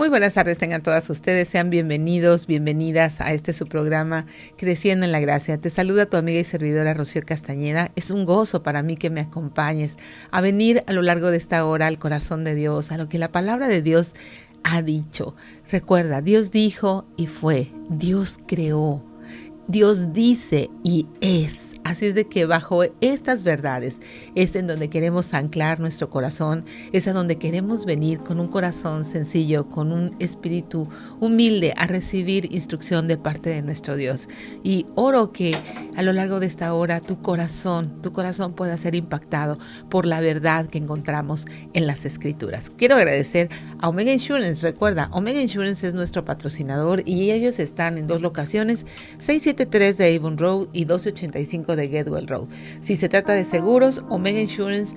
Muy buenas tardes tengan todas ustedes, sean bienvenidos, bienvenidas a su programa Creciendo en la Gracia. Te saluda tu amiga y servidora Rocío Castañeda. Es un gozo para mí que me acompañes a venir a lo largo de esta hora al corazón de Dios, a lo que la palabra de Dios ha dicho. Recuerda, Dios dijo y fue, Dios creó, Dios dice y es. Así es de que bajo estas verdades es en donde queremos anclar nuestro corazón, es a donde queremos venir con un corazón sencillo, con un espíritu humilde a recibir instrucción de parte de nuestro Dios. Y oro que a lo largo de esta hora tu corazón pueda ser impactado por la verdad que encontramos en las Escrituras. Quiero agradecer a Omega Insurance. Recuerda, Omega Insurance es nuestro patrocinador y ellos están en dos locaciones, 673 de Avon Road y 1285 de Getwell Road. Si se trata de seguros, Omega Insurance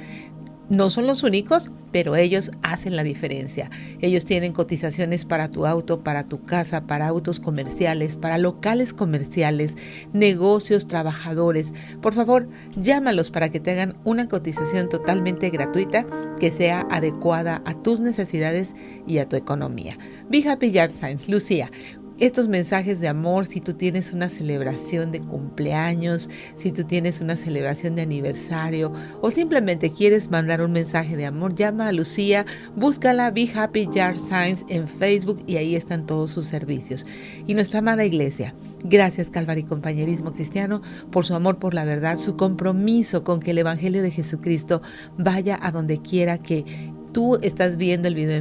no son los únicos, pero ellos hacen la diferencia. Ellos tienen cotizaciones para tu auto, para tu casa, para autos comerciales, para locales comerciales, negocios, trabajadores. Por favor, llámalos para que te hagan una cotización totalmente gratuita que sea adecuada a tus necesidades y a tu economía. Be Happy Yard Signs, Lucía. Estos mensajes de amor, si tú tienes una celebración de cumpleaños, si tú tienes una celebración de aniversario o simplemente quieres mandar un mensaje de amor, llama a Lucía, búscala Be Happy Yard Signs en Facebook y ahí están todos sus servicios. Y nuestra amada iglesia, gracias Calvary Compañerismo Cristiano por su amor por la verdad, su compromiso con que el Evangelio de Jesucristo vaya a donde quiera que tú estás viendo el video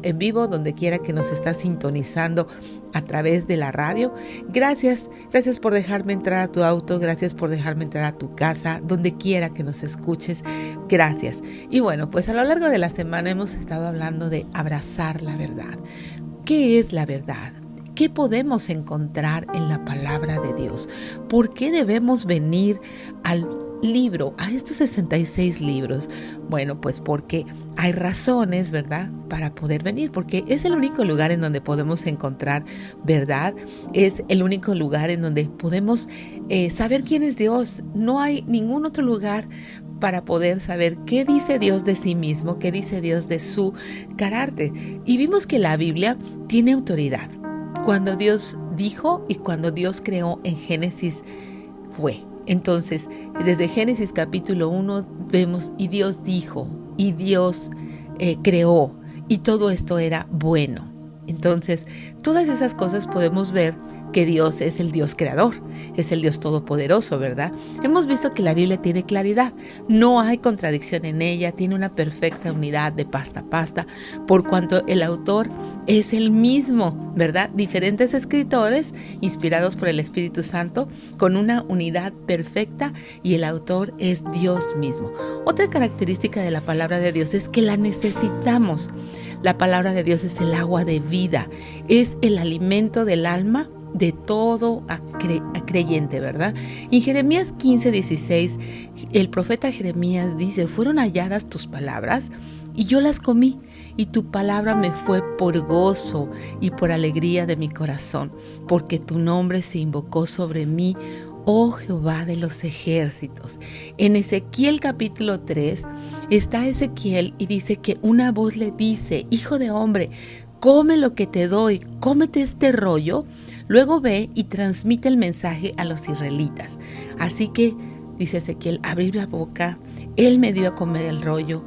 en vivo, donde quiera que nos estás sintonizando a través de la radio. Gracias por dejarme entrar a tu auto, gracias por dejarme entrar a tu casa, donde quiera que nos escuches. Gracias. Y bueno, pues a lo largo de la semana hemos estado hablando de abrazar la verdad. ¿Qué es la verdad? ¿Qué podemos encontrar en la palabra de Dios? ¿Por qué debemos venir al libro, a estos 66 libros? Bueno, pues porque hay razones, ¿verdad?, para poder venir, porque es el único lugar en donde podemos encontrar verdad, es el único lugar en donde podemos saber quién es Dios. No hay ningún otro lugar para poder saber qué dice Dios de sí mismo, qué dice Dios de su carácter. Y vimos que la Biblia tiene autoridad. Cuando Dios dijo y cuando Dios creó en Génesis fue. Entonces, desde Génesis capítulo 1 vemos y Dios dijo y Dios creó y todo esto era bueno. Entonces, todas esas cosas podemos ver que Dios es el Dios creador, es el Dios todopoderoso, ¿verdad? Hemos visto que la Biblia tiene claridad, no hay contradicción en ella, tiene una perfecta unidad de pasta a pasta, por cuanto el autor es el mismo, ¿verdad? Diferentes escritores inspirados por el Espíritu Santo con una unidad perfecta y el autor es Dios mismo. Otra característica de la palabra de Dios es que la necesitamos. La palabra de Dios es el agua de vida, es el alimento del alma de todo creyente, ¿verdad? En Jeremías 15:16, el profeta Jeremías dice, fueron halladas tus palabras y yo las comí, y tu palabra me fue por gozo y por alegría de mi corazón, porque tu nombre se invocó sobre mí, oh Jehová de los ejércitos. En Ezequiel capítulo 3 está Ezequiel y dice que una voz le dice, hijo de hombre, come lo que te doy, cómete este rollo. Luego ve y transmite el mensaje a los israelitas. Así que, dice Ezequiel, abrí la boca, él me dio a comer el rollo.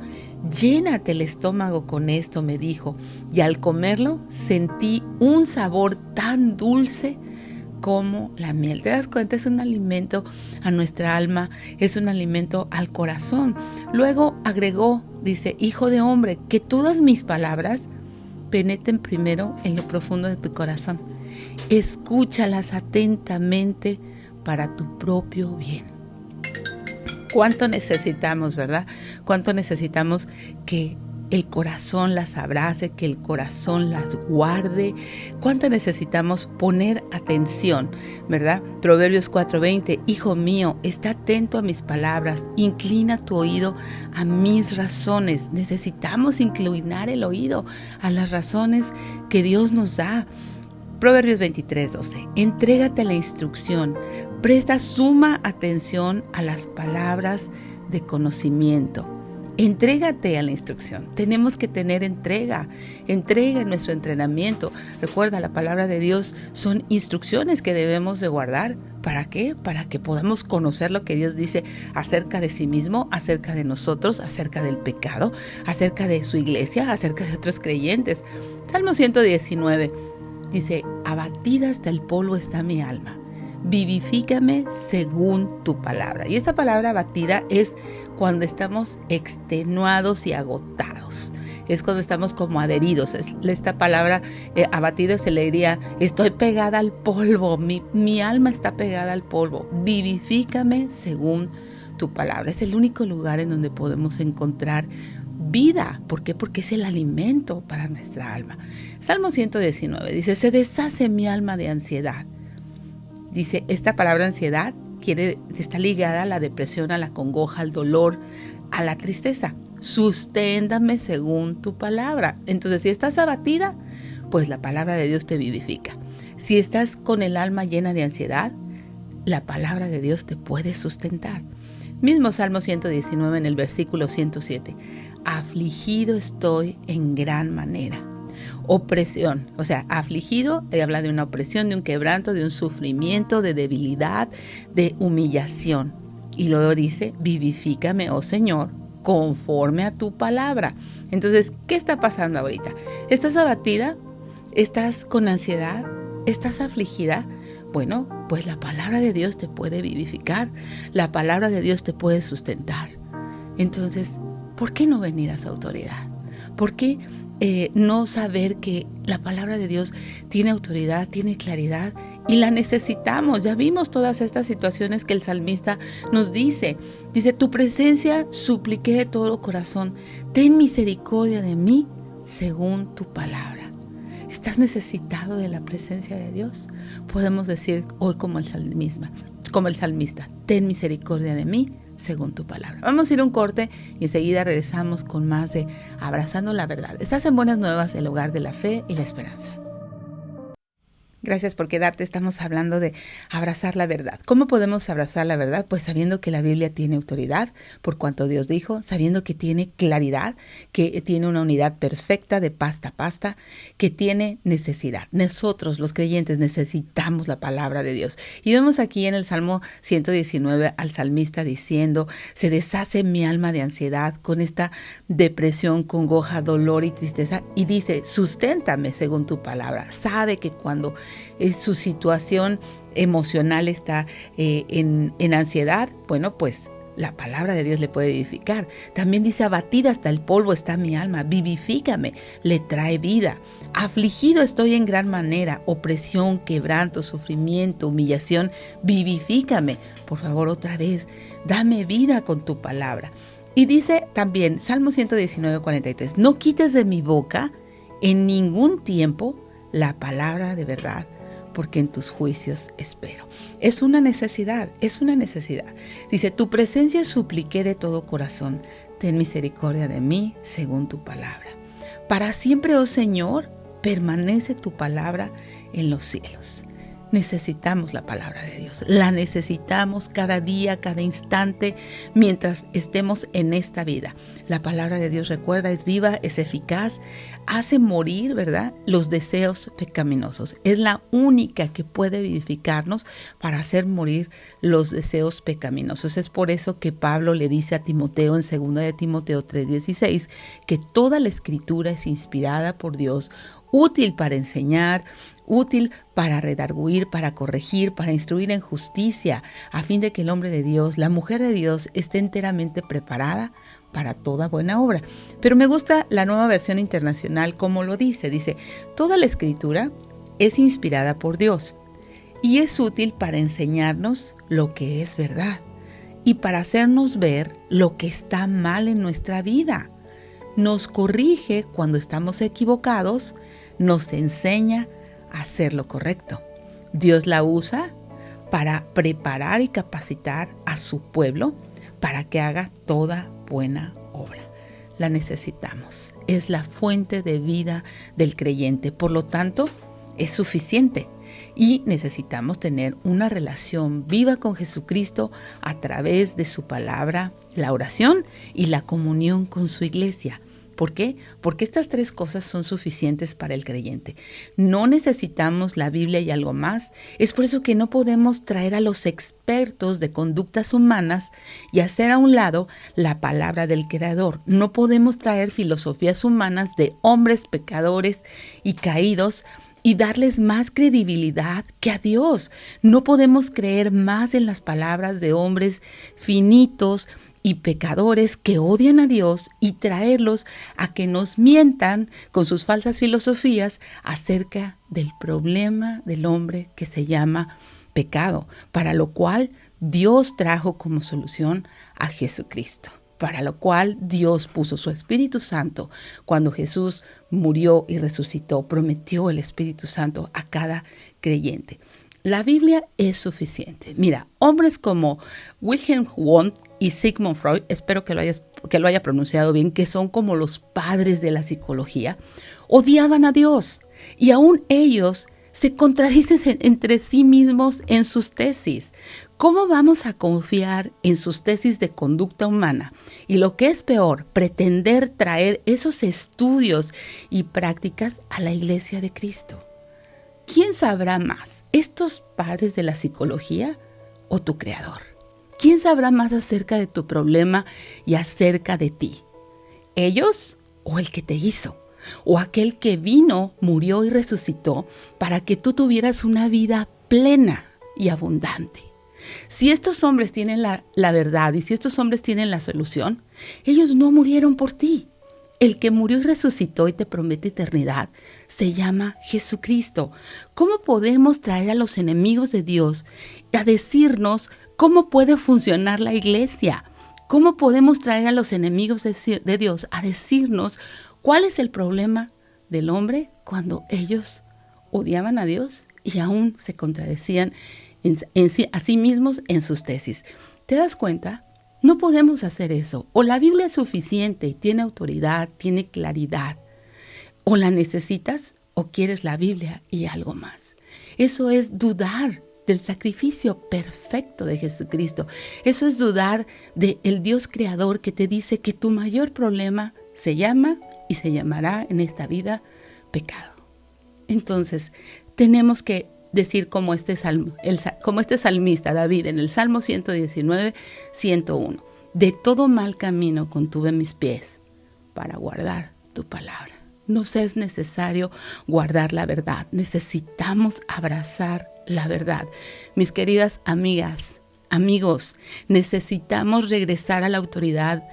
Llénate el estómago con esto, me dijo. Y al comerlo sentí un sabor tan dulce como la miel. ¿Te das cuenta? Es un alimento a nuestra alma, es un alimento al corazón. Luego agregó, dice, hijo de hombre, que todas mis palabras penetren primero en lo profundo de tu corazón. Escúchalas atentamente para tu propio bien. ¿Cuánto necesitamos, verdad? ¿Cuánto necesitamos que el corazón las abrace, que el corazón las guarde? ¿Cuánto necesitamos poner atención, verdad? Proverbios 4:20, hijo mío, está atento a mis palabras, inclina tu oído a mis razones. Necesitamos inclinar el oído a las razones que Dios nos da. Proverbios 23:12, entrégate a la instrucción, presta suma atención a las palabras de conocimiento. Entrégate a la instrucción. Tenemos que tener entrega en nuestro entrenamiento. Recuerda, la palabra de Dios son instrucciones que debemos de guardar. ¿Para qué? Para que podamos conocer lo que Dios dice acerca de sí mismo, acerca de nosotros, acerca del pecado, acerca de su iglesia, acerca de otros creyentes. Salmo 119 dice: abatida hasta el polvo está mi alma. Vivifícame según tu palabra. Y esa palabra abatida es cuando estamos extenuados y agotados. Es cuando estamos como adheridos. Esta palabra abatida se le diría: estoy pegada al polvo, mi alma está pegada al polvo. Vivifícame según tu palabra. Es el único lugar en donde podemos encontrar vida. ¿Por qué? Porque es el alimento para nuestra alma. Salmo 119 dice: se deshace mi alma de ansiedad. Dice, esta palabra ansiedad está ligada a la depresión, a la congoja, al dolor, a la tristeza. Susténtame según tu palabra. Entonces, si estás abatida, pues la palabra de Dios te vivifica. Si estás con el alma llena de ansiedad, la palabra de Dios te puede sustentar. Mismo Salmo 119 en el versículo 107. Afligido estoy en gran manera. Opresión, o sea, afligido, habla de una opresión, de un quebranto, de un sufrimiento, de debilidad, de humillación. Y luego dice: vivifícame, oh Señor, conforme a tu palabra. Entonces, ¿qué está pasando ahorita? ¿Estás abatida? ¿Estás con ansiedad? ¿Estás afligida? Bueno, pues la palabra de Dios te puede vivificar. La palabra de Dios te puede sustentar. Entonces, ¿por qué no venir a su autoridad? ¿Por qué no saber que la palabra de Dios tiene autoridad, tiene claridad y la necesitamos? Ya vimos todas estas situaciones que el salmista nos dice. Dice: tu presencia supliqué de todo corazón, ten misericordia de mí según tu palabra. ¿Estás necesitado de la presencia de Dios? Podemos decir hoy como el salmista, ten misericordia de mí según tu palabra. Vamos a ir a un corte y enseguida regresamos con más de Abrazando la Verdad. Estás en Buenas Nuevas, el hogar de la fe y la esperanza. Gracias por quedarte. Estamos hablando de abrazar la verdad. ¿Cómo podemos abrazar la verdad? Pues sabiendo que la Biblia tiene autoridad por cuanto Dios dijo, sabiendo que tiene claridad, que tiene una unidad perfecta de pasta a pasta, que tiene necesidad. Nosotros, los creyentes, necesitamos la palabra de Dios. Y vemos aquí en el Salmo 119 al salmista diciendo: se deshace mi alma de ansiedad con esta depresión, congoja, dolor y tristeza. Y dice: susténtame según tu palabra. Sabe que cuando su situación emocional está en ansiedad, bueno, pues la palabra de Dios le puede vivificar. También dice: abatida hasta el polvo está mi alma, vivifícame, le trae vida. Afligido estoy en gran manera, opresión, quebranto, sufrimiento, humillación, vivifícame. Por favor, otra vez, dame vida con tu palabra. Y dice también, Salmo 119, 43, no quites de mi boca en ningún tiempo la palabra de verdad, porque en tus juicios espero. Es una necesidad, es una necesidad. Dice: tu presencia supliqué de todo corazón, ten misericordia de mí según tu palabra. Para siempre, oh Señor, permanece tu palabra en los cielos. Necesitamos la palabra de Dios, la necesitamos cada día, cada instante, mientras estemos en esta vida. La palabra de Dios, recuerda, es viva, es eficaz, hace morir, ¿verdad?, los deseos pecaminosos. Es la única que puede vivificarnos para hacer morir los deseos pecaminosos. Es por eso que Pablo le dice a Timoteo en 2 de Timoteo 3:16 que toda la escritura es inspirada por Dios, útil para enseñar, útil para redarguir, para corregir, para instruir en justicia, a fin de que el hombre de Dios, la mujer de Dios, esté enteramente preparada para toda buena obra. Pero me gusta la Nueva Versión Internacional como lo dice. Dice: toda la escritura es inspirada por Dios y es útil para enseñarnos lo que es verdad y para hacernos ver lo que está mal en nuestra vida. Nos corrige cuando estamos equivocados, nos enseña a hacer lo correcto. Dios la usa para preparar y capacitar a su pueblo para que haga toda buena obra. La necesitamos. Es la fuente de vida del creyente. Por lo tanto, es suficiente. y necesitamos tener una relación viva con Jesucristo a través de su palabra, la oración y la comunión con su iglesia. ¿Por qué? Porque estas tres cosas son suficientes para el creyente. No necesitamos la Biblia y algo más. Es por eso que no podemos traer a los expertos de conductas humanas y hacer a un lado la palabra del Creador. No podemos traer filosofías humanas de hombres pecadores y caídos y darles más credibilidad que a Dios. No podemos creer más en las palabras de hombres finitos y pecadores que odian a Dios y traerlos a que nos mientan con sus falsas filosofías acerca del problema del hombre que se llama pecado, para lo cual Dios trajo como solución a Jesucristo, para lo cual Dios puso su Espíritu Santo. Cuando Jesús murió y resucitó, prometió el Espíritu Santo a cada creyente. La Biblia es suficiente. Mira, hombres como Wilhelm Wundt y Sigmund Freud, espero que lo haya pronunciado bien, que son como los padres de la psicología, odiaban a Dios y aún ellos se contradicen entre sí mismos en sus tesis. ¿Cómo vamos a confiar en sus tesis de conducta humana? Y lo que es peor, pretender traer esos estudios y prácticas a la Iglesia de Cristo. ¿Quién sabrá más? ¿Estos padres de la psicología o tu Creador? ¿Quién sabrá más acerca de tu problema y acerca de ti? ¿Ellos o el que te hizo? ¿O aquel que vino, murió y resucitó para que tú tuvieras una vida plena y abundante? Si estos hombres tienen la verdad y si estos hombres tienen la solución, ellos no murieron por ti. El que murió y resucitó y te promete eternidad se llama Jesucristo. ¿Cómo podemos traer a los enemigos de Dios a decirnos cómo puede funcionar la iglesia? ¿Cómo podemos traer a los enemigos de Dios a decirnos cuál es el problema del hombre cuando ellos odiaban a Dios y aún se contradecían a sí mismos en sus tesis? ¿Te das cuenta? No podemos hacer eso. O la Biblia es suficiente y tiene autoridad, tiene claridad. O la necesitas o quieres la Biblia y algo más. Eso es dudar del sacrificio perfecto de Jesucristo. Eso es dudar del Dios creador que te dice que tu mayor problema se llama y se llamará en esta vida pecado. Entonces, tenemos que decir como este salmista David en el Salmo 119, 101. De todo mal camino contuve mis pies para guardar tu palabra. Nos es necesario guardar la verdad. Necesitamos abrazar la verdad. Mis queridas amigas, amigos, necesitamos regresar a la autoridad,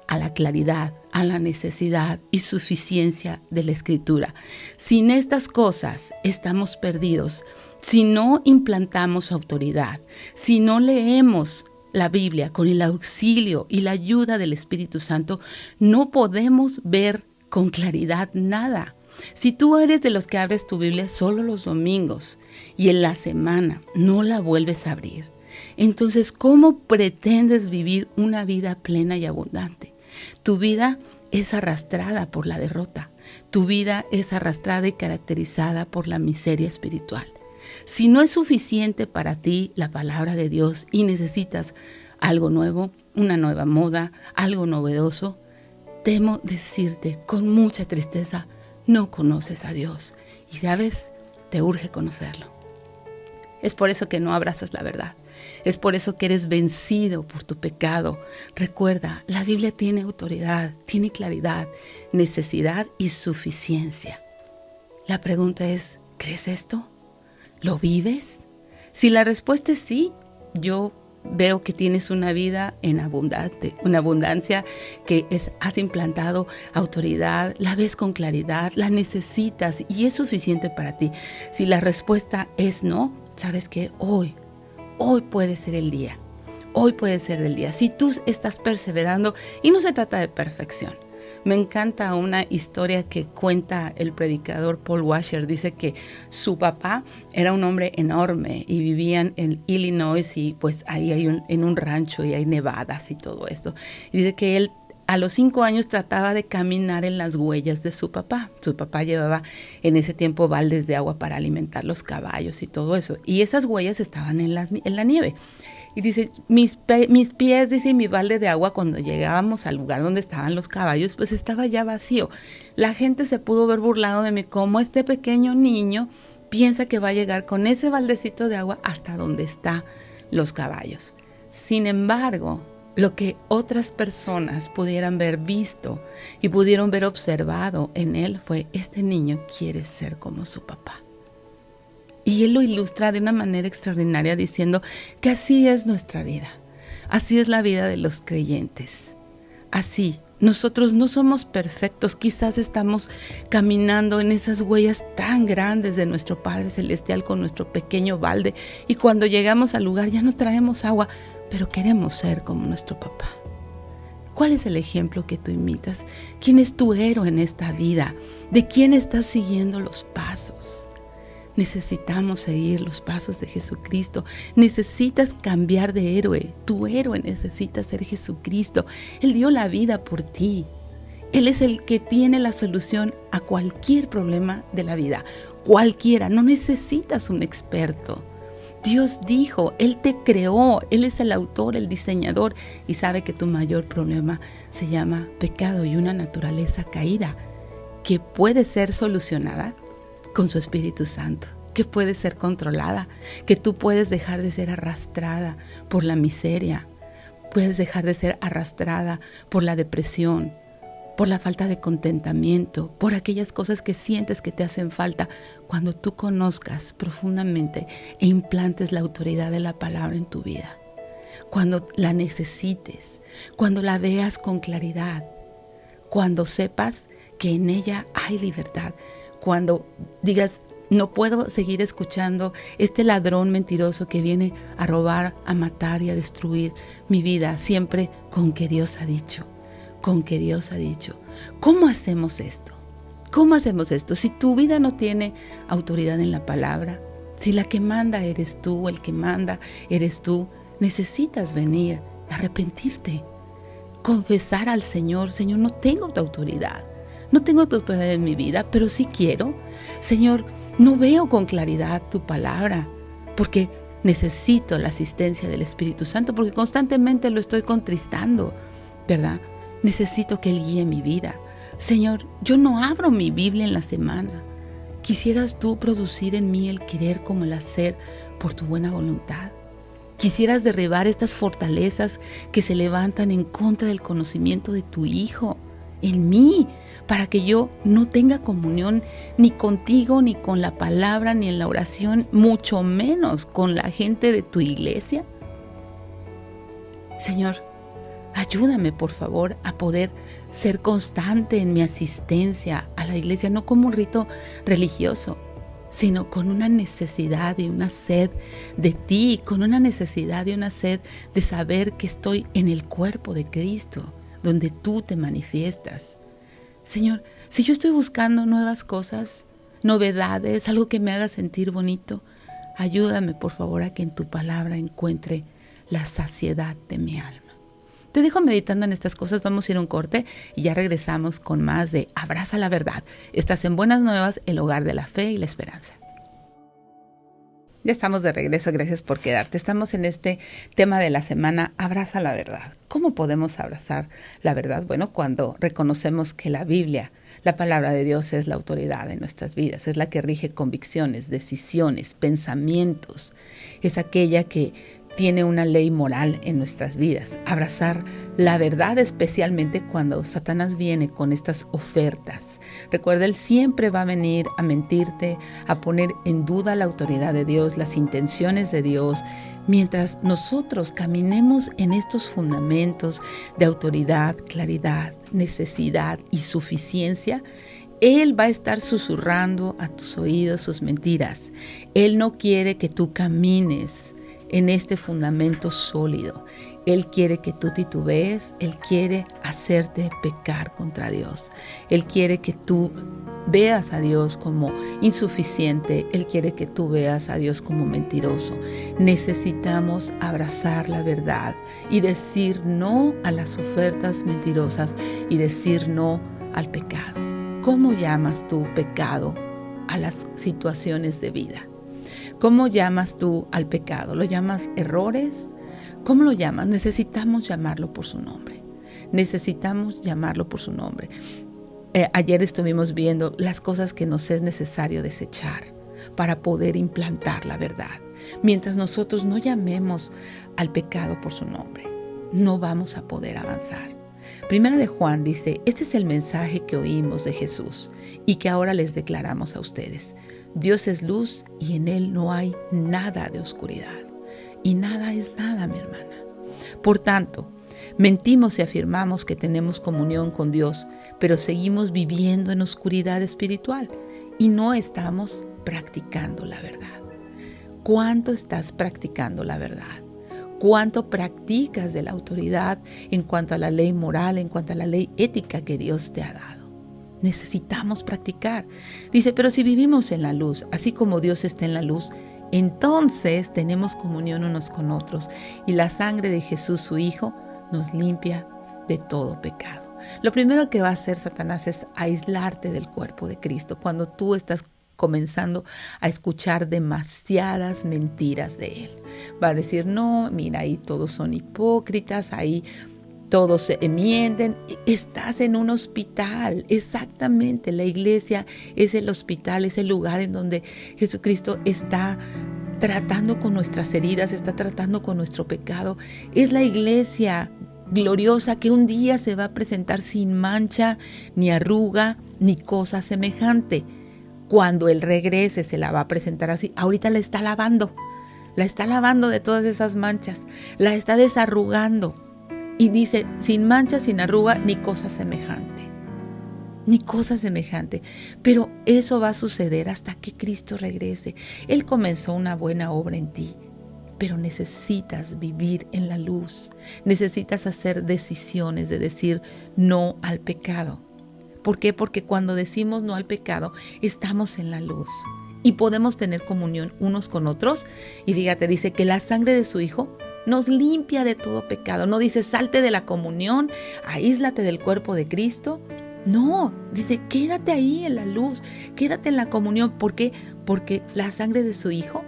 a la claridad, a la necesidad y suficiencia de la Escritura. Sin estas cosas estamos perdidos. Si no implantamos autoridad, si no leemos la Biblia con el auxilio y la ayuda del Espíritu Santo, no podemos ver con claridad nada. Si tú eres de los que abres tu Biblia solo los domingos y en la semana no la vuelves a abrir, entonces, ¿cómo pretendes vivir una vida plena y abundante? Tu vida es arrastrada por la derrota. Tu vida es arrastrada y caracterizada por la miseria espiritual. Si no es suficiente para ti la palabra de Dios y necesitas algo nuevo, una nueva moda, algo novedoso, temo decirte con mucha tristeza, no conoces a Dios. Y sabes, te urge conocerlo. Es por eso que no abrazas la verdad. Es por eso que eres vencido por tu pecado. Recuerda, la Biblia tiene autoridad, tiene claridad, necesidad y suficiencia. La pregunta es, ¿crees esto? ¿Lo vives? Si la respuesta es sí, yo veo que tienes una vida en una abundancia que has implantado autoridad, la ves con claridad, la necesitas y es suficiente para ti. Si la respuesta es no, sabes que hoy puede ser el día. Hoy puede ser el día. Si tú estás perseverando, y no se trata de perfección. Me encanta una historia que cuenta el predicador Paul Washer. Dice que su papá era un hombre enorme y vivían en Illinois y pues ahí en un rancho y hay nevadas y todo esto. Y dice que él a los 5 años trataba de caminar en las huellas de su papá. Su papá llevaba en ese tiempo baldes de agua para alimentar los caballos y todo eso. Y esas huellas estaban en la nieve. Y dice, mis pies, dice, mi balde de agua, cuando llegábamos al lugar donde estaban los caballos, pues estaba ya vacío. La gente se pudo ver burlado de mí, como este pequeño niño piensa que va a llegar con ese baldecito de agua hasta donde están los caballos. Sin embargo, lo que otras personas pudieran haber visto y pudieron ver observado en él fue, este niño quiere ser como su papá. Y él lo ilustra de una manera extraordinaria diciendo que así es nuestra vida, así es la vida de los creyentes. Así, nosotros no somos perfectos, quizás estamos caminando en esas huellas tan grandes de nuestro Padre Celestial con nuestro pequeño balde y cuando llegamos al lugar ya no traemos agua, pero queremos ser como nuestro papá. ¿Cuál es el ejemplo que tú imitas? ¿Quién es tu héroe en esta vida? ¿De quién estás siguiendo los pasos? Necesitamos seguir los pasos de Jesucristo. Necesitas cambiar de héroe. Tu héroe necesita ser Jesucristo. Él dio la vida por ti. Él es el que tiene la solución a cualquier problema de la vida. Cualquiera. No necesitas un experto. Dios dijo, Él te creó, Él es el autor, el diseñador y sabe que tu mayor problema se llama pecado y una naturaleza caída que puede ser solucionada con su Espíritu Santo, que puede ser controlada, que tú puedes dejar de ser arrastrada por la miseria, puedes dejar de ser arrastrada por la depresión, por la falta de contentamiento, por aquellas cosas que sientes que te hacen falta, cuando tú conozcas profundamente e implantes la autoridad de la palabra en tu vida. Cuando la necesites, cuando la veas con claridad, cuando sepas que en ella hay libertad, cuando digas, no puedo seguir escuchando este ladrón mentiroso que viene a robar, a matar y a destruir mi vida, siempre con que Dios ha dicho. Con que Dios ha dicho. ¿Cómo hacemos esto? ¿Cómo hacemos esto? Si tu vida no tiene autoridad en la palabra, si la que manda eres tú, el que manda eres tú, necesitas venir, arrepentirte, confesar al Señor, Señor, no tengo tu autoridad, no tengo tu autoridad en mi vida, pero sí quiero. Señor, no veo con claridad tu palabra, porque necesito la asistencia del Espíritu Santo, porque constantemente lo estoy contristando, ¿verdad? Necesito que Él guíe mi vida. Señor, yo no abro mi Biblia en la semana. ¿Quisieras tú producir en mí el querer como el hacer por tu buena voluntad? ¿Quisieras derribar estas fortalezas que se levantan en contra del conocimiento de tu Hijo en mí, para que yo no tenga comunión ni contigo, ni con la palabra, ni en la oración, mucho menos con la gente de tu iglesia? Señor, ayúdame, por favor, a poder ser constante en mi asistencia a la iglesia, no como un rito religioso, sino con una necesidad y una sed de ti, con una necesidad y una sed de saber que estoy en el cuerpo de Cristo, donde tú te manifiestas. Señor, si yo estoy buscando nuevas cosas, novedades, algo que me haga sentir bonito, ayúdame, por favor, a que en tu palabra encuentre la saciedad de mi alma. Te dejo meditando en estas cosas, vamos a ir a un corte y ya regresamos con más de Abraza la Verdad. Estás en Buenas Nuevas, el hogar de la fe y la esperanza. Ya estamos de regreso, gracias por quedarte. Estamos en este tema de la semana, Abraza la Verdad. ¿Cómo podemos abrazar la verdad? Bueno, cuando reconocemos que la Biblia, la palabra de Dios, es la autoridad de nuestras vidas, es la que rige convicciones, decisiones, pensamientos, es aquella que tiene una ley moral en nuestras vidas. Abrazar la verdad, especialmente cuando Satanás viene con estas ofertas. Recuerda, él siempre va a venir a mentirte, a poner en duda la autoridad de Dios, las intenciones de Dios. Mientras nosotros caminemos en estos fundamentos de autoridad, claridad, necesidad y suficiencia, Él va a estar susurrando a tus oídos sus mentiras. Él no quiere que tú camines en este fundamento sólido. Él quiere que tú titubees, Él quiere hacerte pecar contra Dios. Él quiere que tú veas a Dios como insuficiente, Él quiere que tú veas a Dios como mentiroso. Necesitamos abrazar la verdad y decir no a las ofertas mentirosas y decir no al pecado. ¿Cómo llamas tú pecado a las situaciones de vida? ¿Cómo llamas tú al pecado? ¿Lo llamas errores? ¿Cómo lo llamas? Necesitamos llamarlo por su nombre. Necesitamos llamarlo por su nombre. Ayer estuvimos viendo las cosas que nos es necesario desechar para poder implantar la verdad. Mientras nosotros no llamemos al pecado por su nombre, no vamos a poder avanzar. Primera de Juan dice, este es el mensaje que oímos de Jesús y que ahora les declaramos a ustedes. Dios es luz y en Él no hay nada de oscuridad. Y nada es nada, mi hermana. Por tanto, mentimos y afirmamos que tenemos comunión con Dios, pero seguimos viviendo en oscuridad espiritual y no estamos practicando la verdad. ¿Cuánto estás practicando la verdad? ¿Cuánto practicas de la autoridad en cuanto a la ley moral, en cuanto a la ley ética que Dios te ha dado? Necesitamos practicar. Dice, pero si vivimos en la luz, así como Dios está en la luz, entonces tenemos comunión unos con otros y la sangre de Jesús, su Hijo, nos limpia de todo pecado. Lo primero que va a hacer Satanás es aislarte del cuerpo de Cristo cuando tú estás comenzando a escuchar demasiadas mentiras de Él. Va a decir, no, mira, ahí todos son hipócritas, ahí todos se mienten. Estás en un hospital, exactamente. La iglesia es el hospital, es el lugar en donde Jesucristo está tratando con nuestras heridas, está tratando con nuestro pecado. Es la iglesia gloriosa que un día se va a presentar sin mancha, ni arruga, ni cosa semejante. Cuando Él regrese se la va a presentar así. Ahorita la está lavando de todas esas manchas, la está desarrugando. Y dice, sin mancha, sin arruga, ni cosa semejante. Ni cosa semejante. Pero eso va a suceder hasta que Cristo regrese. Él comenzó una buena obra en ti, pero necesitas vivir en la luz. Necesitas hacer decisiones de decir no al pecado. ¿Por qué? Porque cuando decimos no al pecado, estamos en la luz y podemos tener comunión unos con otros. Y fíjate, dice que la sangre de su Hijo nos limpia de todo pecado. No dice salte de la comunión, aíslate del cuerpo de Cristo. No, dice quédate ahí en la luz, quédate en la comunión. ¿Por qué? Porque la sangre de su Hijo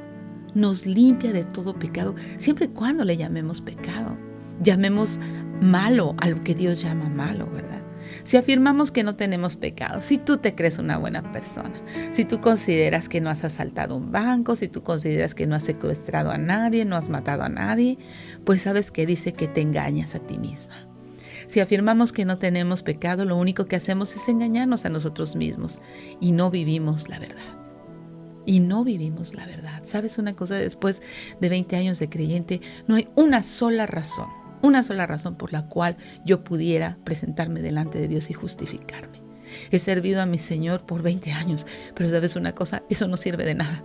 nos limpia de todo pecado, siempre y cuando le llamemos pecado. Llamemos malo a lo que Dios llama malo, ¿verdad? Si afirmamos que no tenemos pecado, si tú te crees una buena persona, si tú consideras que no has asaltado un banco, si tú consideras que no has secuestrado a nadie, no has matado a nadie, pues sabes que dice que te engañas a ti misma. Si afirmamos que no tenemos pecado, lo único que hacemos es engañarnos a nosotros mismos y no vivimos la verdad. Y no vivimos la verdad. ¿Sabes una cosa? Después de 20 años de creyente, no hay una sola razón por la cual yo pudiera presentarme delante de Dios y justificarme. He servido a mi Señor por 20 años, pero ¿sabes una cosa? Eso no sirve de nada.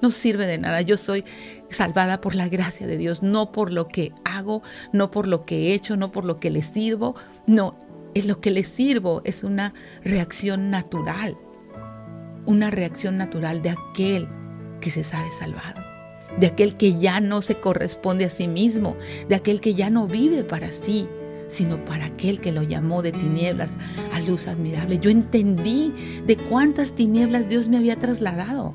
No sirve de nada. Yo soy salvada por la gracia de Dios, no por lo que hago, no por lo que he hecho, no por lo que le sirvo. No, es lo que le sirvo es una reacción natural de aquel que se sabe salvado, de aquel que ya no se corresponde a sí mismo, de aquel que ya no vive para sí, sino para aquel que lo llamó de tinieblas a luz admirable. Yo entendí de cuántas tinieblas Dios me había trasladado.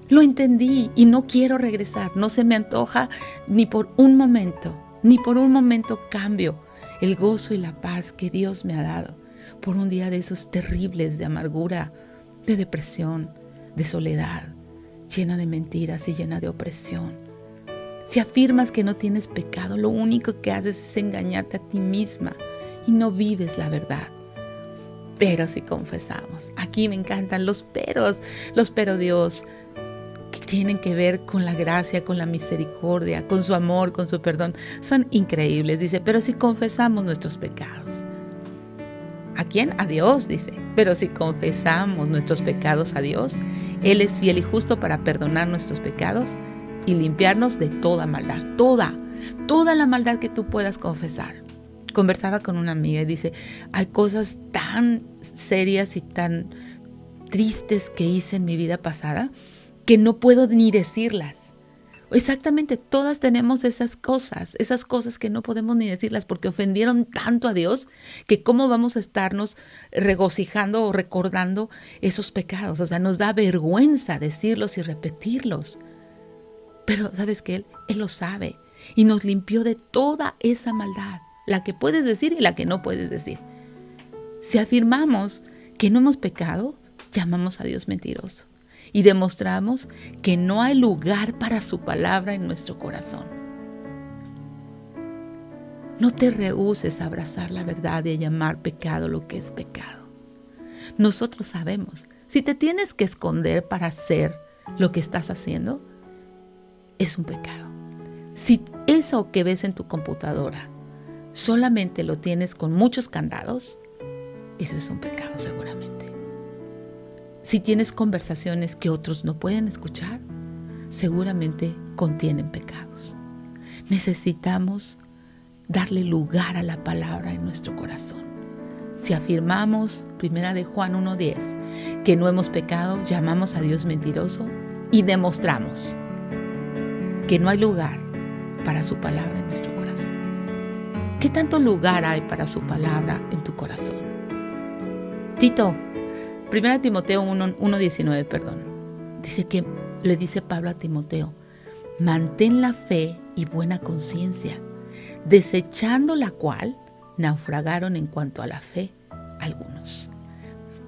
Lo entendí y no quiero regresar. No se me antoja ni por un momento cambio el gozo y la paz que Dios me ha dado por un día de esos terribles de amargura, de depresión, de soledad, llena de mentiras y llena de opresión. Si afirmas que no tienes pecado, lo único que haces es engañarte a ti misma y no vives la verdad. Pero si confesamos, aquí me encantan los pero Dios, que tienen que ver con la gracia, con la misericordia, con su amor, con su perdón, son increíbles. Dice, pero si confesamos nuestros pecados. ¿A quién? A Dios, dice. Pero si confesamos nuestros pecados a Dios, Él es fiel y justo para perdonar nuestros pecados y limpiarnos de toda maldad. Toda. toda la maldad que tú puedas confesar. Conversaba con una amiga y dice, hay cosas tan serias y tan tristes que hice en mi vida pasada que no puedo ni decirlas. Exactamente, todas tenemos esas cosas que no podemos ni decirlas porque ofendieron tanto a Dios que cómo vamos a estarnos regocijando o recordando esos pecados. O sea, nos da vergüenza decirlos y repetirlos. Pero ¿sabes qué? Él lo sabe y nos limpió de toda esa maldad, la que puedes decir y la que no puedes decir. Si afirmamos que no hemos pecado, llamamos a Dios mentiroso y demostramos que no hay lugar para su palabra en nuestro corazón. No te rehúses a abrazar la verdad y a llamar pecado lo que es pecado. Nosotros sabemos, si te tienes que esconder para hacer lo que estás haciendo, es un pecado. Si eso que ves en tu computadora solamente lo tienes con muchos candados, eso es un pecado seguramente. Si tienes conversaciones que otros no pueden escuchar, seguramente contienen pecados. Necesitamos darle lugar a la palabra en nuestro corazón. Si afirmamos, 1 de Juan 1:10, que no hemos pecado, llamamos a Dios mentiroso y demostramos que no hay lugar para su palabra en nuestro corazón. ¿Qué tanto lugar hay para su palabra en tu corazón? Tito, 1 Timoteo 1:19, dice que le dice Pablo a Timoteo, mantén la fe y buena conciencia, desechando la cual naufragaron en cuanto a la fe algunos.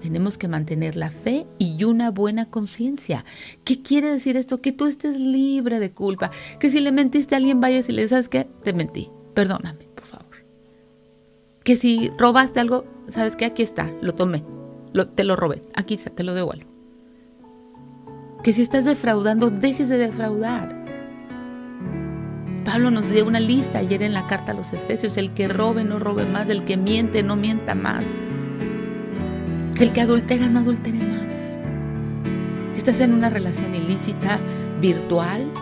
Tenemos que mantener la fe y una buena conciencia. ¿Qué quiere decir esto? Que tú estés libre de culpa. Que si le mentiste a alguien, vayas y le dices, ¿sabes qué? Te mentí. Perdóname, por favor. Que si robaste algo, ¿sabes qué? Aquí está, lo tomé. Te lo robé. Aquí está, te lo devuelvo. Que si estás defraudando, dejes de defraudar. Pablo nos dio una lista ayer en la carta a los Efesios. El que robe, no robe más. El que miente, no mienta más. El que adultera, no adultere más. ¿Estás en una relación ilícita, virtual?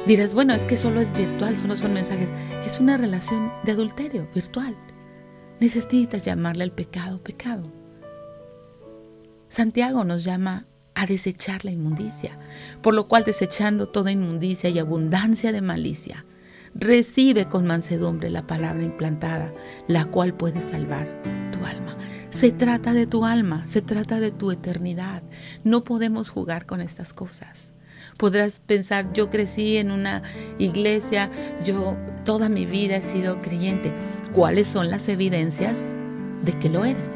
Dirás, bueno, es que solo es virtual, solo son mensajes. Es una relación de adulterio, virtual. Necesitas llamarle al pecado, pecado. Santiago nos llama a desechar la inmundicia, por lo cual desechando toda inmundicia y abundancia de malicia, recibe con mansedumbre la palabra implantada, la cual puede salvar tu alma. Se trata de tu alma, se trata de tu eternidad. No podemos jugar con estas cosas. Podrás pensar, yo crecí en una iglesia, yo toda mi vida he sido creyente. ¿Cuáles son las evidencias de que lo eres?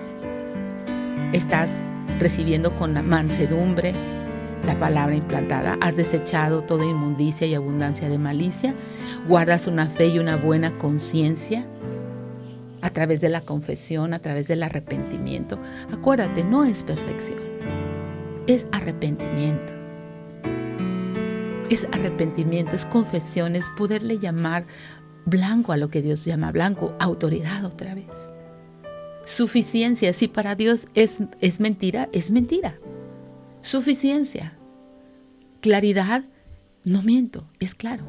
¿Estás recibiendo con mansedumbre la palabra implantada? ¿Has desechado toda inmundicia y abundancia de malicia? ¿Guardas una fe y una buena conciencia? A través de la confesión, a través del arrepentimiento. Acuérdate, no es perfección, es arrepentimiento. Es arrepentimiento, es confesión, es poderle llamar blanco a lo que Dios llama blanco, autoridad otra vez. Suficiencia, si para Dios es mentira, es mentira. Suficiencia. Claridad, no miento, es claro.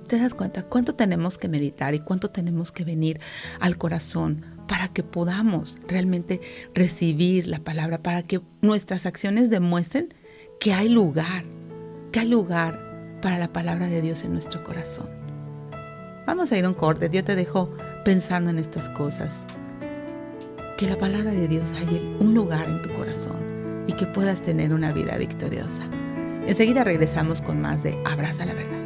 ¿Te das cuenta cuánto tenemos que meditar y cuánto tenemos que venir al corazón para que podamos realmente recibir la palabra, para que nuestras acciones demuestren que hay lugar para la palabra de Dios en nuestro corazón? Vamos a ir a un corte. Yo te dejo pensando en estas cosas. Que la palabra de Dios haya un lugar en tu corazón y que puedas tener una vida victoriosa. Enseguida regresamos con más de Abraza la Verdad.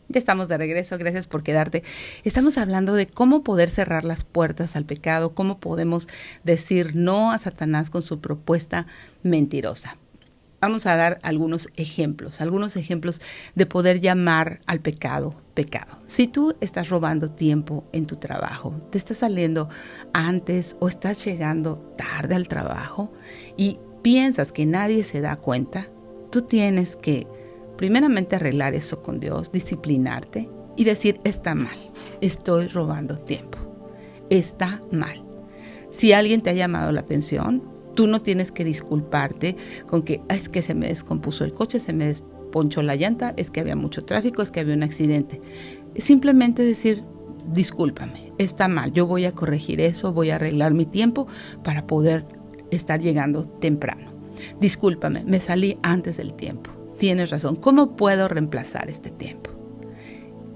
Ya estamos de regreso, gracias por quedarte. Estamos hablando de cómo poder cerrar las puertas al pecado, cómo podemos decir no a Satanás con su propuesta mentirosa. Vamos a dar algunos ejemplos de poder llamar al pecado, pecado. Si tú estás robando tiempo en tu trabajo, te estás saliendo antes o estás llegando tarde al trabajo y piensas que nadie se da cuenta, tú tienes que primeramente arreglar eso con Dios, disciplinarte y decir, está mal, estoy robando tiempo, está mal. Si alguien te ha llamado la atención, tú no tienes que disculparte con que es que se me descompuso el coche, se me ponchó la llanta, es que había mucho tráfico, es que había un accidente. Simplemente decir, discúlpame, está mal, yo voy a corregir eso, voy a arreglar mi tiempo para poder estar llegando temprano. Discúlpame, me salí antes del tiempo. Tienes razón, ¿cómo puedo reemplazar este tiempo?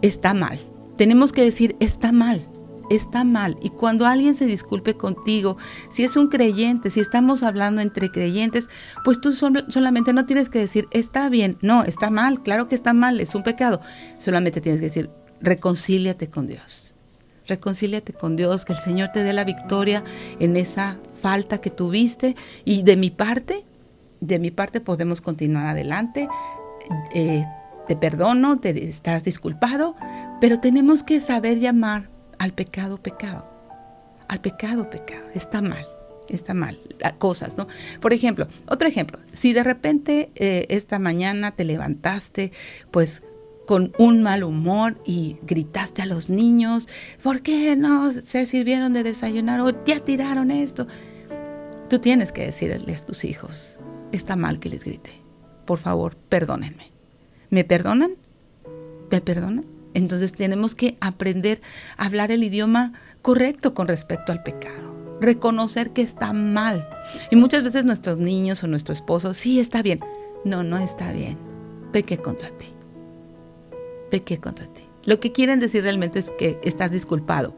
Está mal. Tenemos que decir, está mal. Está mal. Y cuando alguien se disculpe contigo, si es un creyente, si estamos hablando entre creyentes, pues tú solamente no tienes que decir, está bien, no, está mal, claro que está mal, es un pecado. Solamente tienes que decir, reconcíliate con Dios. Reconcíliate con Dios, que el Señor te dé la victoria en esa falta que tuviste. Y de mi parte podemos continuar adelante. Te perdono, estás disculpado, pero tenemos que saber llamar al pecado, pecado. Al pecado, pecado. Está mal. Cosas, ¿no? Por ejemplo, otro ejemplo. Si de repente esta mañana te levantaste, pues con un mal humor y gritaste a los niños, ¿por qué no se sirvieron de desayunar o ya tiraron esto? Tú tienes que decirles a tus hijos, está mal que les grite. Por favor, perdónenme. ¿Me perdonan? ¿Me perdonan? Entonces tenemos que aprender a hablar el idioma correcto con respecto al pecado. Reconocer que está mal. Y muchas veces nuestros niños o nuestro esposo, sí, está bien. No, no está bien. Pequé contra ti. Pequé contra ti. Lo que quieren decir realmente es que estás disculpado.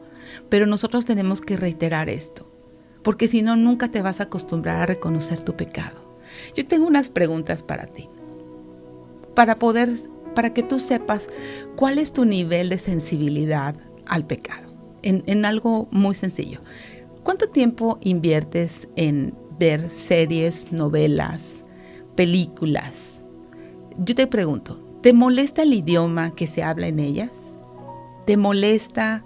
Pero nosotros tenemos que reiterar esto. Porque si no, nunca te vas a acostumbrar a reconocer tu pecado. Yo tengo unas preguntas para ti. Para que tú sepas cuál es tu nivel de sensibilidad al pecado. En algo muy sencillo. ¿Cuánto tiempo inviertes en ver series, novelas, películas? Yo te pregunto, ¿te molesta el idioma que se habla en ellas? ¿Te molesta?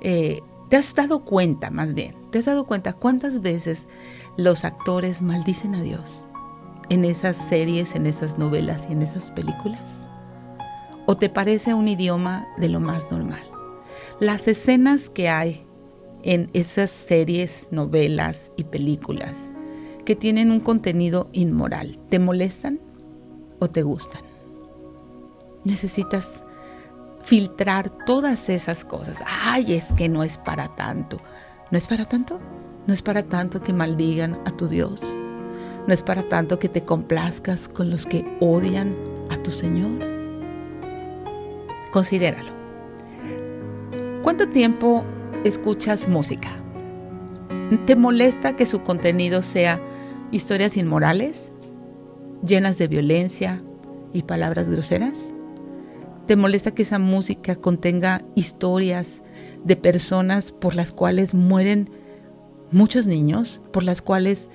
¿Te has dado cuenta, más bien? ¿Te has dado cuenta cuántas veces los actores maldicen a Dios en esas series, en esas novelas y en esas películas? ¿O te parece un idioma de lo más normal? Las escenas que hay en esas series, novelas y películas que tienen un contenido inmoral, ¿te molestan o te gustan? Necesitas filtrar todas esas cosas. Ay, es que no es para tanto. ¿No es para tanto? ¿No es para tanto que maldigan a tu Dios? ¿No es para tanto que te complazcas con los que odian a tu Señor? Considéralo. ¿Cuánto tiempo escuchas música? ¿Te molesta que su contenido sea historias inmorales, llenas de violencia y palabras groseras? ¿Te molesta que esa música contenga historias de personas por las cuales mueren muchos niños, por las cuales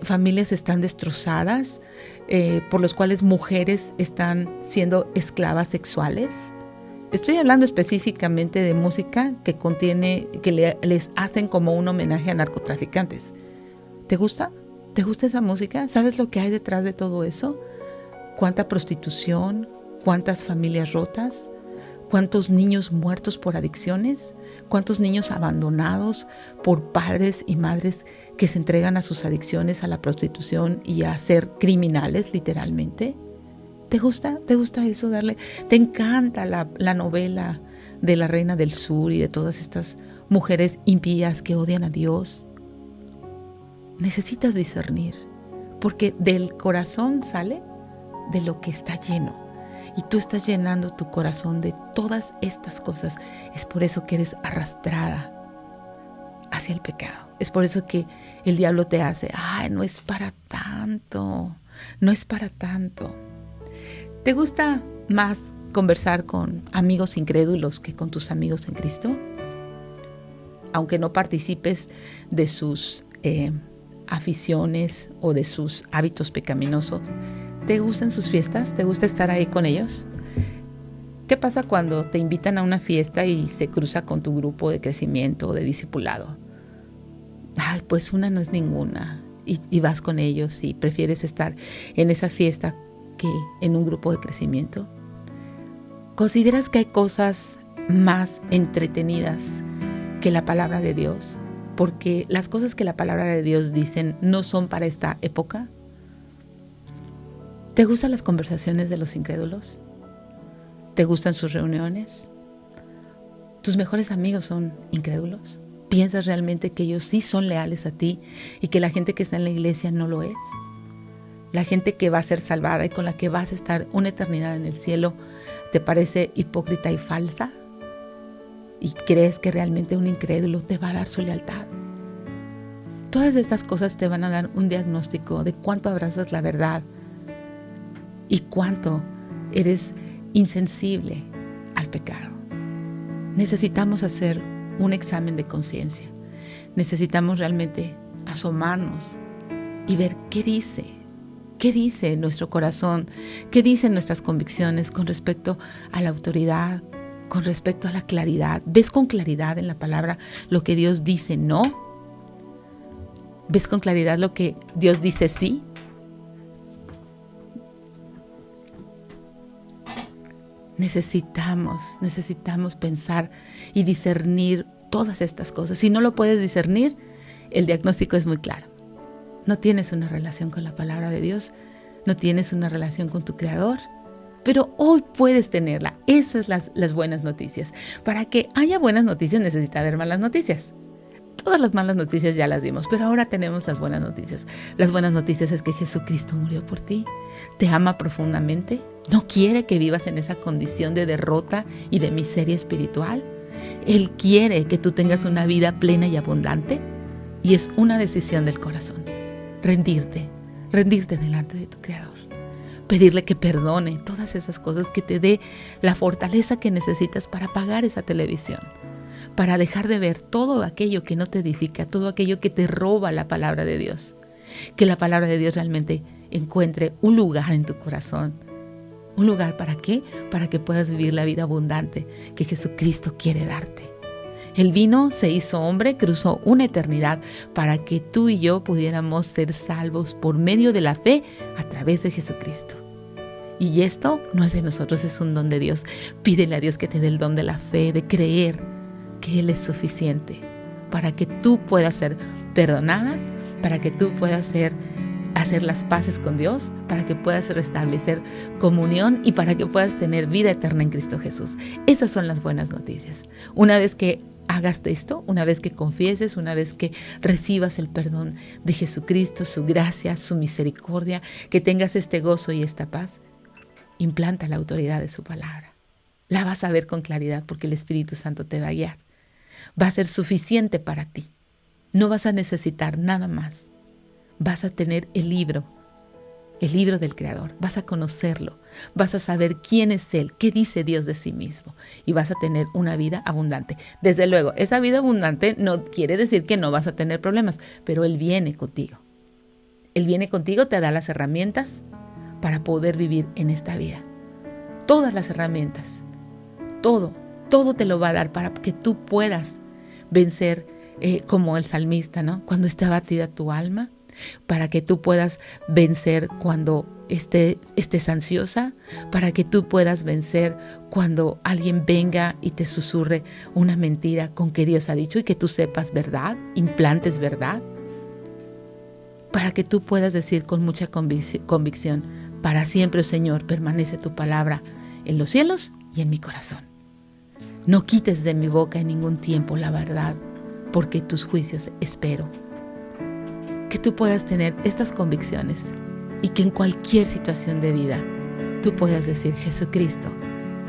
familias están destrozadas, por las cuales mujeres están siendo esclavas sexuales? Estoy hablando específicamente de música que les hacen como un homenaje a narcotraficantes. ¿Te gusta? ¿Te gusta esa música? ¿Sabes lo que hay detrás de todo eso? ¿Cuánta prostitución? ¿Cuántas familias rotas? ¿Cuántos niños muertos por adicciones? ¿Cuántos niños abandonados por padres y madres que se entregan a sus adicciones, a la prostitución y a ser criminales literalmente? ¿Te gusta? ¿Te gusta eso? ¿Te encanta la novela de la Reina del Sur y de todas estas mujeres impías que odian a Dios? Necesitas discernir, porque del corazón sale de lo que está lleno. Y tú estás llenando tu corazón de todas estas cosas. Es por eso que eres arrastrada hacia el pecado. Es por eso que el diablo te hace, ay, no es para tanto, no es para tanto. ¿Te gusta más conversar con amigos incrédulos que con tus amigos en Cristo? Aunque no participes de sus aficiones o de sus hábitos pecaminosos, ¿te gustan sus fiestas? ¿Te gusta estar ahí con ellos? ¿Qué pasa cuando te invitan a una fiesta y se cruza con tu grupo de crecimiento o de discipulado? Ay, pues una no es ninguna. Y vas con ellos y prefieres estar en esa fiesta que en un grupo de crecimiento. ¿Consideras que hay cosas más entretenidas que la palabra de Dios? Porque las cosas que la palabra de Dios dicen no son para esta época. ¿Te gustan las conversaciones de los incrédulos? ¿Te gustan sus reuniones? ¿Tus mejores amigos son incrédulos? ¿Piensas realmente que ellos sí son leales a ti y que la gente que está en la iglesia no lo es? La gente que va a ser salvada y con la que vas a estar una eternidad en el cielo, ¿te parece hipócrita y falsa? ¿Y crees que realmente un incrédulo te va a dar su lealtad? Todas estas cosas te van a dar un diagnóstico de cuánto abrazas la verdad y cuánto eres insensible al pecado. Necesitamos hacer un examen de conciencia. Necesitamos realmente asomarnos y ver qué dice nuestro corazón, qué dicen nuestras convicciones con respecto a la autoridad, con respecto a la claridad. ¿Ves con claridad en la palabra lo que Dios dice no? ¿Ves con claridad lo que Dios dice sí? Necesitamos pensar y discernir todas estas cosas. Si no lo puedes discernir, el diagnóstico es muy claro. No tienes una relación con la palabra de Dios, no tienes una relación con tu Creador, pero hoy puedes tenerla. Esas son las buenas noticias. Para que haya buenas noticias necesita haber malas noticias. Todas las malas noticias ya las dimos, pero ahora tenemos las buenas noticias. Las buenas noticias es que Jesucristo murió por ti, te ama profundamente, no quiere que vivas en esa condición de derrota y de miseria espiritual. Él quiere que tú tengas una vida plena y abundante y es una decisión del corazón. Rendirte delante de tu Creador. Pedirle que perdone todas esas cosas, que te dé la fortaleza que necesitas para apagar esa televisión, para dejar de ver todo aquello que no te edifica, todo aquello que te roba la palabra de Dios. Que la palabra de Dios realmente encuentre un lugar en tu corazón. ¿Un lugar para qué? Para que puedas vivir la vida abundante que Jesucristo quiere darte. Él vino, se hizo hombre, cruzó una eternidad para que tú y yo pudiéramos ser salvos por medio de la fe a través de Jesucristo. Y esto no es de nosotros, es un don de Dios. Pídele a Dios que te dé el don de la fe, de creer que Él es suficiente para que tú puedas ser perdonada, para que tú puedas hacer las paces con Dios, para que puedas restablecer comunión y para que puedas tener vida eterna en Cristo Jesús. Esas son las buenas noticias. Una vez que hagas esto, una vez que confieses, una vez que recibas el perdón de Jesucristo, su gracia, su misericordia, que tengas este gozo y esta paz, implanta la autoridad de su palabra. La vas a ver con claridad porque el Espíritu Santo te va a guiar. Va a ser suficiente para ti. No vas a necesitar nada más. Vas a tener el libro del Creador. Vas a conocerlo. Vas a saber quién es Él, qué dice Dios de sí mismo. Y vas a tener una vida abundante. Desde luego, esa vida abundante no quiere decir que no vas a tener problemas, pero Él viene contigo. Él viene contigo, te da las herramientas para poder vivir en esta vida. Todas las herramientas. Todo te lo va a dar para que tú puedas vencer como el salmista, ¿no? Cuando esté abatida tu alma, para que tú puedas vencer cuando estés ansiosa, para que tú puedas vencer cuando alguien venga y te susurre una mentira con que Dios ha dicho y que tú sepas verdad, implantes verdad, para que tú puedas decir con mucha convicción, para siempre, oh Señor, permanece tu palabra en los cielos y en mi corazón. No quites de mi boca en ningún tiempo la verdad, porque tus juicios espero. Que tú puedas tener estas convicciones y que en cualquier situación de vida tú puedas decir, Jesucristo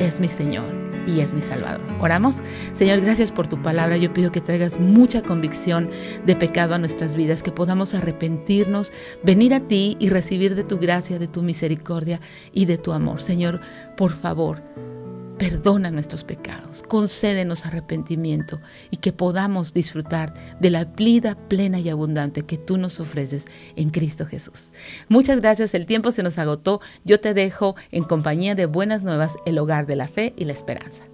es mi Señor y es mi Salvador. Oramos. Señor, gracias por tu palabra. Yo pido que traigas mucha convicción de pecado a nuestras vidas, que podamos arrepentirnos, venir a ti y recibir de tu gracia, de tu misericordia y de tu amor. Señor, por favor, perdona nuestros pecados, concédenos arrepentimiento y que podamos disfrutar de la vida plena y abundante que tú nos ofreces en Cristo Jesús. Muchas gracias, el tiempo se nos agotó. Yo te dejo en compañía de Buenas Nuevas, el hogar de la fe y la esperanza.